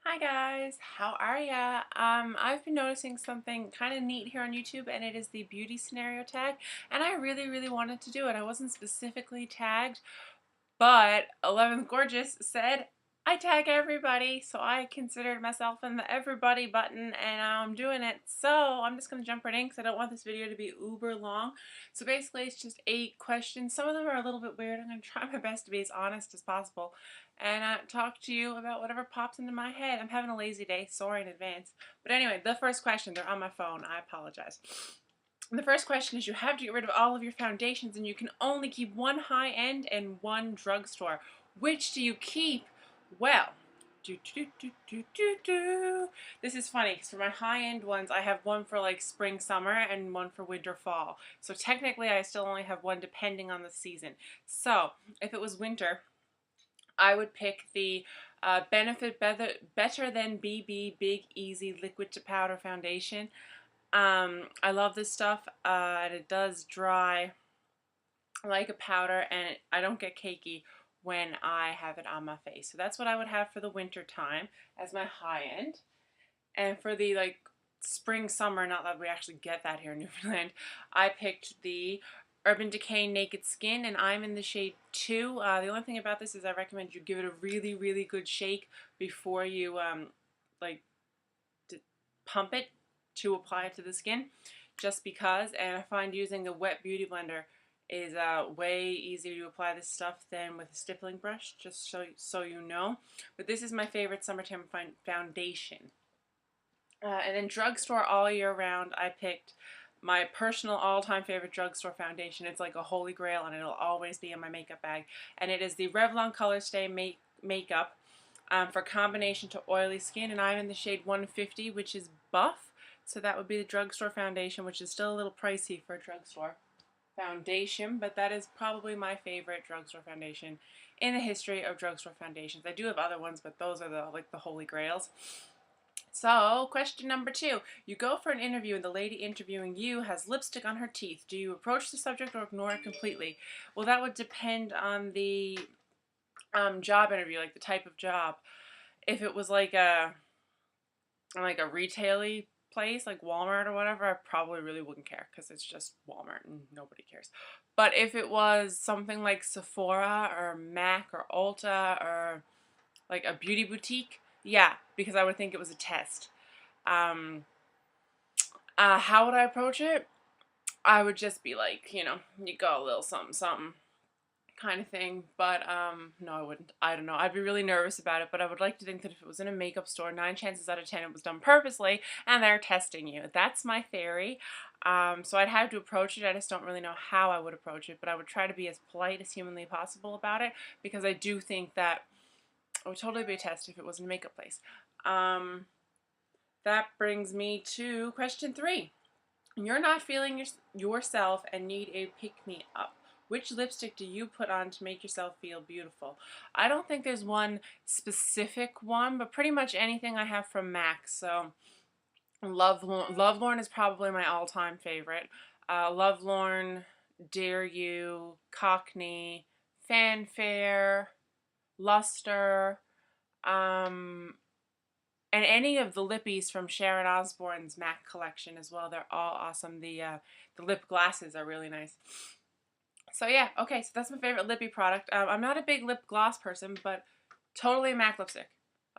Hi guys, how are ya? I've been noticing something kind of neat here on YouTube, and it is the beauty scenario tag, and I really wanted to do it. I wasn't specifically tagged, but 11th Gorgeous said I tag everybody, so I considered myself in the everybody button, and I'm doing it. So I'm just going to jump right in because I don't want this video to be uber long. So basically it's just 8 questions. Some of them are a little bit weird. I'm going to try my best to be as honest as possible and talk to you about whatever pops into my head. I'm having a lazy day, sorry in advance. But anyway, the first question, they're on my phone, I apologize. The first question is, you have to get rid of all of your foundations and you can only keep one high-end and one drugstore. Which do you keep? Well, this is funny because for my high-end ones I have one for like spring summer and one for winter fall. So technically I still only have one depending on the season. So if it was winter, I would pick the Benefit Better Than BB Big Easy Liquid to Powder Foundation. I love this stuff, and it does dry like a powder, and I don't get cakey when I have it on my face. So that's what I would have for the winter time as my high end. And for the like spring summer, not that we actually get that here in Newfoundland, I picked the Urban Decay Naked Skin, and I'm in the shade 2. The only thing about this is I recommend you give it a really good shake before you like pump it to apply it to the skin, just because. And I find using the wet beauty blender is way easier to apply this stuff than with a stippling brush, just so you know. But this is my favorite summertime foundation. And then drugstore all year round, I picked my personal all-time favorite drugstore foundation. It's like a holy grail, and it'll always be in my makeup bag. And it is the Revlon Color Stay Makeup for combination to oily skin, and I'm in the shade 150, which is buff. So that would be the drugstore foundation, which is still a little pricey for a drugstore foundation, but that is probably my favorite drugstore foundation in the history of drugstore foundations. I do have other ones, but those are the holy grails. So, question number 2. You go for an interview and the lady interviewing you has lipstick on her teeth. Do you approach the subject or ignore it completely? Well, that would depend on the job interview, like the type of job. If it was like a retail-y place like Walmart or whatever, I probably really wouldn't care because it's just Walmart and nobody cares. But if it was something like Sephora or MAC or Ulta or like a beauty boutique, yeah, because I would think it was a test. How would I approach it? I would just be like, you got a little something kind of thing. But no, I wouldn't. I don't know. I'd be really nervous about it, but I would like to think that if it was in a makeup store, 9 chances out of 10 it was done purposely and they're testing you. That's my theory. So I'd have to approach it. I just don't really know how I would approach it, but I would try to be as polite as humanly possible about it, because I do think that it would totally be a test if it was in a makeup place. That brings me to question 3. You're not feeling yourself and need a pick-me-up. Which lipstick do you put on to make yourself feel beautiful? I don't think there's one specific one, but pretty much anything I have from MAC. So Lovelorn is probably my all-time favorite. Lovelorn, Dare You, Cockney, Fanfare, Luster, and any of the lippies from Sharon Osbourne's MAC collection as well. They're all awesome. The lip glasses are really nice. So yeah, okay, so that's my favorite lippy product. I'm not a big lip gloss person, but totally a MAC lipstick.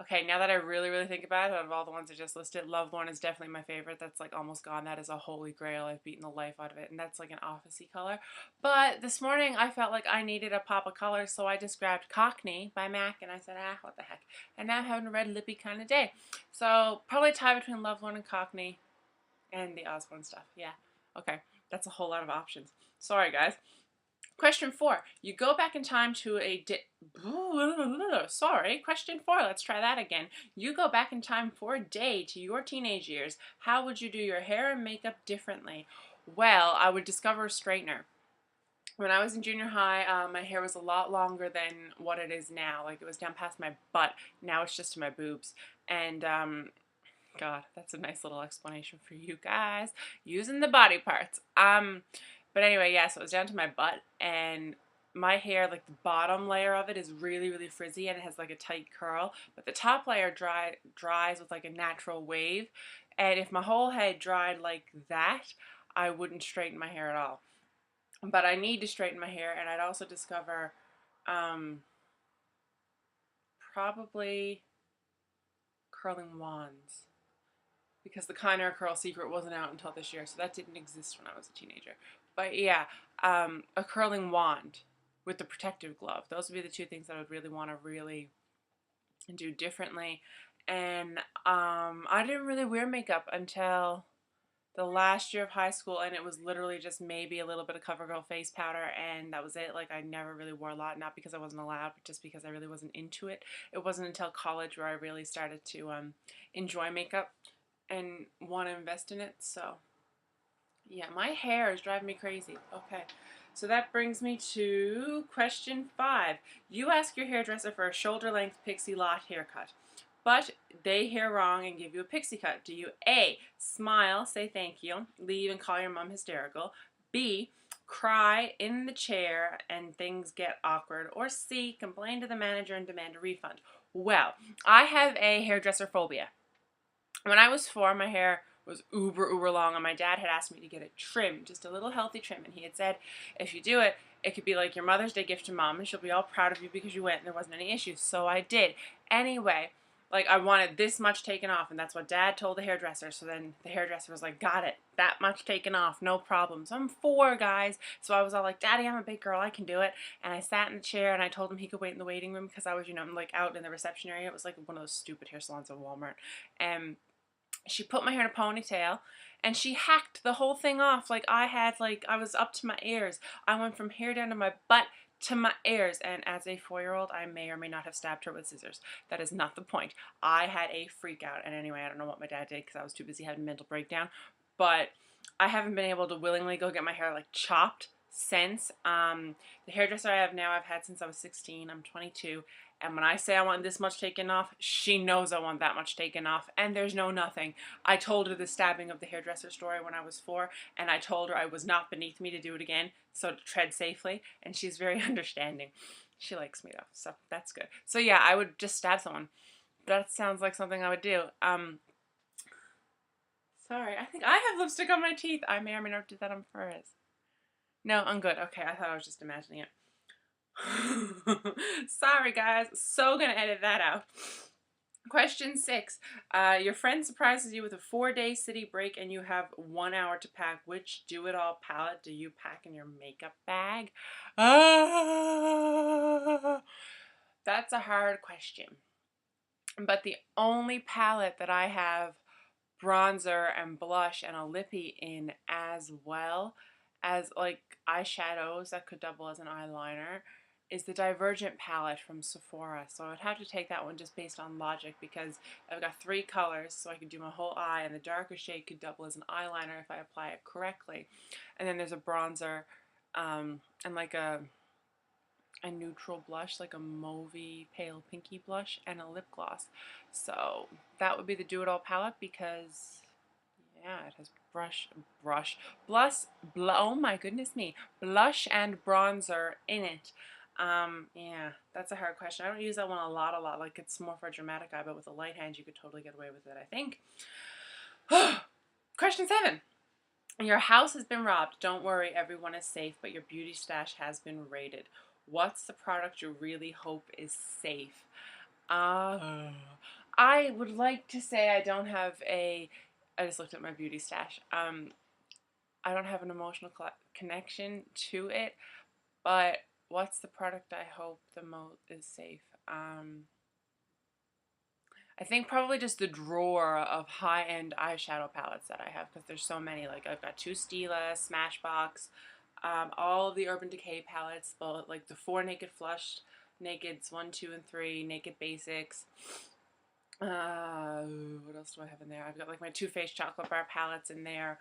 Okay, now that I really think about it, out of all the ones I just listed, Lovelorn is definitely my favorite. That's like almost gone. That is a holy grail. I've beaten the life out of it, and that's like an officey color. But this morning I felt like I needed a pop of color, so I just grabbed Cockney by MAC, and I said, what the heck. And now I'm having a red lippy kind of day. So probably a tie between Lovelorn and Cockney and the Osbourne stuff. Yeah, okay, that's a whole lot of options. Sorry, guys. Question 4. You go back in time to Sorry. Question 4. Let's try that again. You go back in time for a day to your teenage years. How would you do your hair and makeup differently? Well, I would discover a straightener. When I was in junior high, my hair was a lot longer than what it is now. Like, it was down past my butt. Now it's just to my boobs. And, God, that's a nice little explanation for you guys. Using the body parts. But anyway, yeah, so it was down to my butt, and my hair, like the bottom layer of it is really, really frizzy and it has like a tight curl, but the top layer dries with like a natural wave. And if my whole head dried like that, I wouldn't straighten my hair at all. But I need to straighten my hair, and I'd also discover um, probably curling wands, because the kind hair curl secret wasn't out until this year, so that didn't exist when I was a teenager. But yeah, a curling wand with the protective glove. Those would be the two things that I would really want to really do differently. And I didn't really wear makeup until the last year of high school, and it was literally just maybe a little bit of CoverGirl face powder, and that was it. Like, I never really wore a lot, not because I wasn't allowed, but just because I really wasn't into it. It wasn't until college where I really started to enjoy makeup and want to invest in it. So yeah, my hair is driving me crazy. Okay, so that brings me to question 5. You ask your hairdresser for a shoulder length Pixie Lott haircut, but they hear wrong and give you a pixie cut. Do you A, smile, say thank you, leave and call your mom hysterical, B, cry in the chair and things get awkward, or C, complain to the manager and demand a refund? Well, I have a hairdresser phobia. When I was 4, my hair was uber long, and my dad had asked me to get it trimmed, just a little healthy trim, and he had said, if you do it, it could be like your Mother's Day gift to mom, and she'll be all proud of you because you went and there wasn't any issues. So I did. Anyway, like, I wanted this much taken off, and that's what Dad told the hairdresser. So then the hairdresser was like, got it, that much taken off, no problem. So I'm 4, guys. So I was all like, Daddy, I'm a big girl, I can do it. And I sat in the chair, and I told him he could wait in the waiting room, because I was, like out in the reception area. It was like one of those stupid hair salons at Walmart. And she put my hair in a ponytail, and she hacked the whole thing off. Like, I was up to my ears. I went from hair down to my butt to my ears, and as a 4-year-old, I may or may not have stabbed her with scissors. That is not the point. I had a freak out, and anyway, I don't know what my dad did because I was too busy having a mental breakdown, but I haven't been able to willingly go get my hair like chopped since. The hairdresser I have now, I've had since I was 16. I'm 22. And when I say I want this much taken off, she knows I want that much taken off. And there's no nothing. I told her the stabbing of the hairdresser story when I was 4. And I told her I was not beneath me to do it again. So to tread safely. And she's very understanding. She likes me though. So that's good. So yeah, I would just stab someone. That sounds like something I would do. Sorry, I think I have lipstick on my teeth. I may or may not do that on purpose. No, I'm good. Okay, I thought I was just imagining it. Sorry, guys. So gonna edit that out. Question 6. Your friend surprises you with a 4-day city break and you have 1 hour to pack. Which do-it-all palette do you pack in your makeup bag? That's a hard question. But the only palette that I have bronzer and blush and a lippy in, as well as like eyeshadows that could double as an eyeliner, is the Divergent palette from Sephora. So I would have to take that one just based on logic, because I've got 3 colors, so I could do my whole eye, and the darker shade could double as an eyeliner if I apply it correctly. And then there's a bronzer and like a neutral blush, like a mauvey pale pinky blush, and a lip gloss. So that would be the Do-It-All palette, because yeah, it has oh my goodness me, blush and bronzer in it. Yeah, that's a hard question. I don't use that one a lot. Like, it's more for a dramatic eye, but with a light hand, you could totally get away with it, I think. Question 7. Your house has been robbed. Don't worry, everyone is safe, but your beauty stash has been raided. What's the product you really hope is safe? I would like to say I don't have I just looked at my beauty stash. I don't have an emotional connection to it, but what's the product I hope the most is safe? I think probably just the drawer of high-end eyeshadow palettes that I have, because there's so many. Like, I've got 2 Stila, Smashbox, all of the Urban Decay palettes, but like the 4 Naked Flush, Nakeds 1, 2, and 3, Naked Basics. What else do I have in there? I've got like my Too Faced Chocolate Bar palettes in there.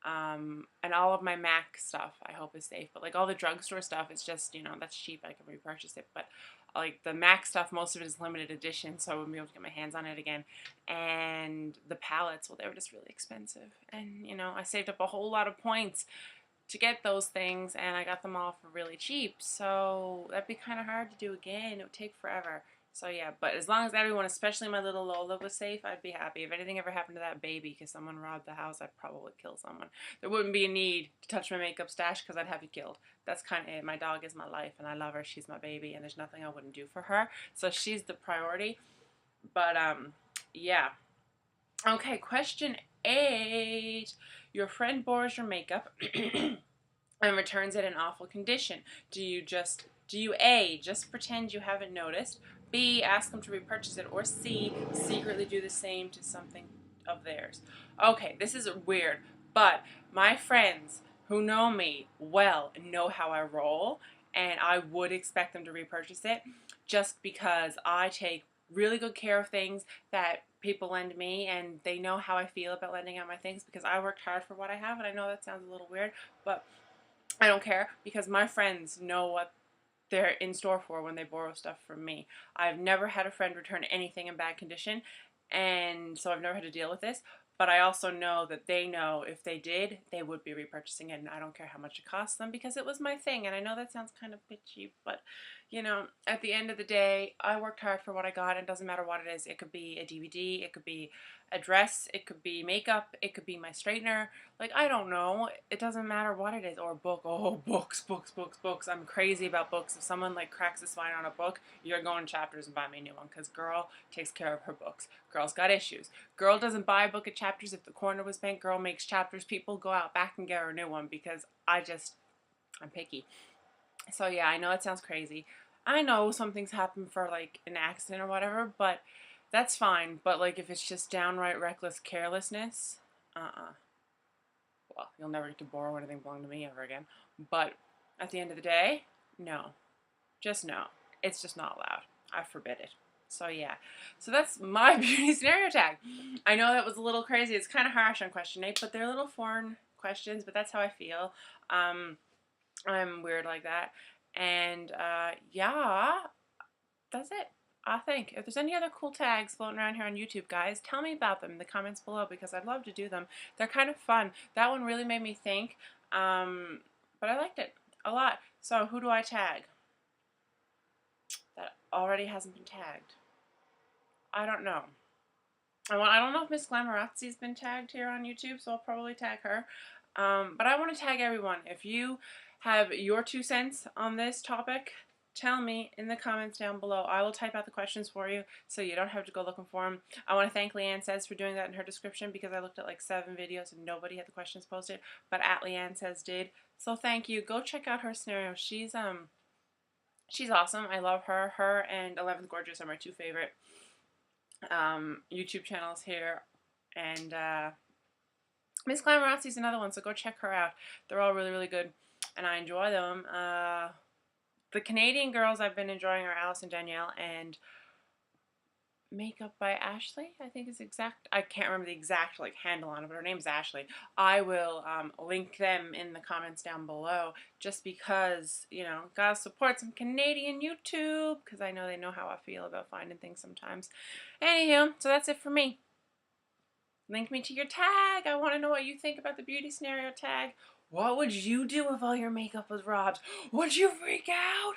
And all of my MAC stuff I hope is safe. But like all the drugstore stuff, it's just, that's cheap. I can repurchase it. But like the MAC stuff, most of it is limited edition, so I wouldn't be able to get my hands on it again. And the palettes, well, they were just really expensive. And, I saved up a whole lot of points to get those things, and I got them all for really cheap. So that'd be kind of hard to do again. It would take forever. So yeah, but as long as everyone, especially my little Lola, was safe, I'd be happy. If anything ever happened to that baby because someone robbed the house, I'd probably kill someone. There wouldn't be a need to touch my makeup stash because I'd have you killed. That's kind of it. My dog is my life, and I love her. She's my baby, and there's nothing I wouldn't do for her. So she's the priority. But yeah. Okay, question 8. Your friend borrows your makeup and returns it in awful condition. Do you A, just pretend you haven't noticed, B, ask them to repurchase it, or C, secretly do the same to something of theirs? Okay, this is weird, but my friends who know me well know how I roll, and I would expect them to repurchase it just because I take really good care of things that people lend me, and they know how I feel about lending out my things because I worked hard for what I have. And I know that sounds a little weird, but I don't care because my friends know what they're in store for when they borrow stuff from me. I've never had a friend return anything in bad condition, and so I've never had to deal with this. But I also know that they know if they did, they would be repurchasing it, and I don't care how much it costs them because it was my thing. And I know that sounds kind of bitchy, but you know, at the end of the day, I worked hard for what I got, and it doesn't matter what it is. It could be a DVD, it could be a dress, it could be makeup, it could be my straightener. Like, I don't know. It doesn't matter what it is. Or a book. Oh, books, books, books, books. I'm crazy about books. If someone like cracks a spine on a book, you're going to Chapters and buy me a new one because girl takes care of her books. Girl's got issues. Girl doesn't buy a book at Chapters if the corner was bent. Girl makes Chapters people go out back and get her a new one because I'm picky. So yeah, I know it sounds crazy. I know some things happen for like an accident or whatever, but that's fine. But like if it's just downright reckless carelessness, well, you'll never get to borrow anything belonging to me ever again. But at the end of the day, no. Just no. It's just not allowed. I forbid it. So yeah. So that's my beauty scenario tag. I know that was a little crazy. It's kind of harsh on question 8, but they're little foreign questions, but that's how I feel. I'm weird like that. And yeah, that's it. I think. If there's any other cool tags floating around here on YouTube, guys, tell me about them in the comments below because I'd love to do them. They're kind of fun. That one really made me think, but I liked it a lot. So who do I tag that already hasn't been tagged? I don't know. I don't know if Miss Glamorazzi's been tagged here on YouTube, so I'll probably tag her. But I want to tag everyone. If you have your 2 cents on this topic, tell me in the comments down below. I will type out the questions for you so you don't have to go looking for them. I want to thank Leanne Says for doing that in her description because I looked at like 7 videos and nobody had the questions posted, but at Leanne Says did. So thank you. Go check out her scenario. She's awesome. I love her. Her and 11th Gorgeous are my 2 favorite YouTube channels here. And Miss Glamorazzi's another one, so go check her out. They're all really, really good, and I enjoy them. The Canadian girls I've been enjoying are Alice and Danielle, and Makeup by Ashley, I think is exact. I can't remember the exact like handle on it, but her name's Ashley. I will link them in the comments down below just because, you know, gotta support some Canadian YouTube because I know they know how I feel about finding things sometimes. Anywho, so that's it for me. Link me to your tag. I want to know what you think about the beauty scenario tag. What would you do if all your makeup was robbed? Would you freak out?